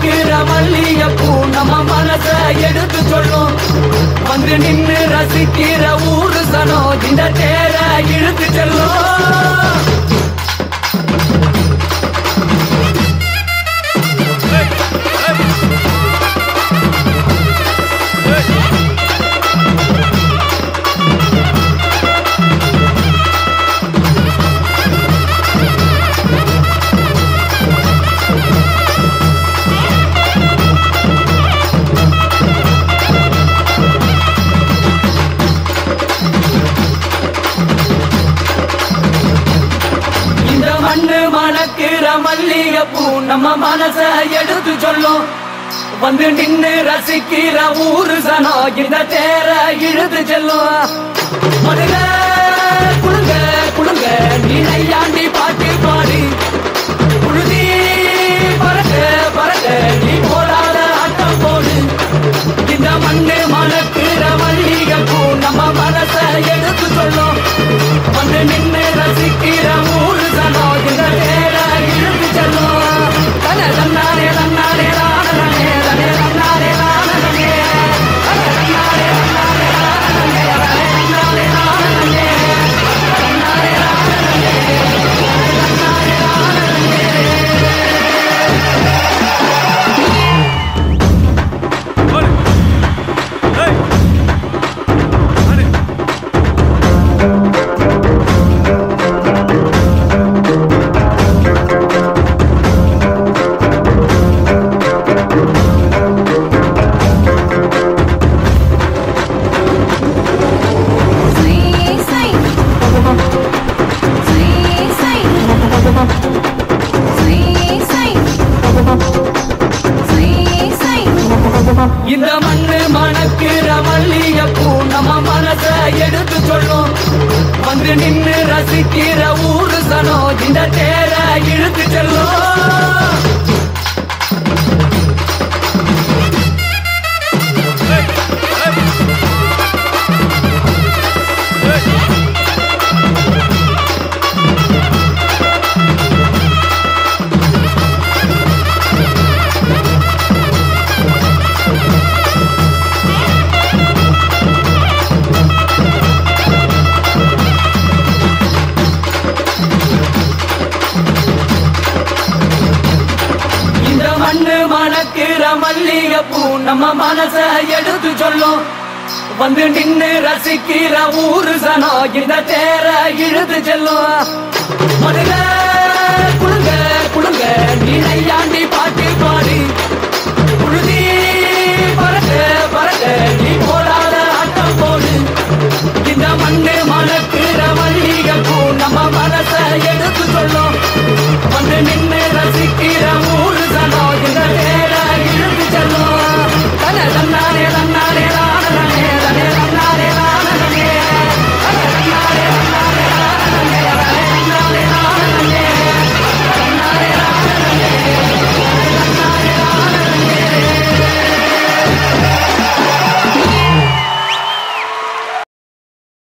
மணக்கிற மல்லிகைப்பூ நம்ம மனச எடுத்து சொல்லும். வந்து நின்னு ரசிக்கிற ஊரு சனம் இந்த தேர இழுத்து செல்லும். மண்ணு மணக்கிற மல்லிகைப்பூ நம்ம மனச எடுத்து சொல்லும். வந்து நின்னு ரசிக்கிற ஊரு சனம் இந்த தேர இழுத்து செல்லும். மதுர குழுங்க குழுங்க நீ நையாண்டி பாட்டு பாடி புழுதி பறக்க பறக்க நீ போராட ஆட்டம் போடு. இந்த மண்ணு மணக்கிற மல்லிகைப்பூ நம்ம மனச எடுத்து சொல்லும். வந்து நின்னு ரசிக்கிற ஊரு சனம் இந்த தேர இழுத்து செல்லும். தன தன்னாரே தன்னாரே ராணனே தனே தன்னாரே ராணனே தன தன்னாரே தன்னாரே ராணனே தனே தன்னாரே ராணனே தன்னாரே ராணனே தன்னாரே ராணனே. இந்த மண்ணு மணக்கிற மல்லிகைப்பூ நம்ம மனச எடுத்து சொல்லும். வந்து நின்னு ரசிக்கிற ஊரு சனம் இந்த தேர இழுத்து செல்லும். மண்ணு மணக்கிற மல்லிகைப்பூ நம்ம மனச எடுத்து சொல்லும். வந்து நின்னு ரசிக்கிற ஊரு சனம் இந்த தேர இழுத்து செல்லும். மதுர குழுங்க குழுங்க நீ நையாண்டி பாட்டு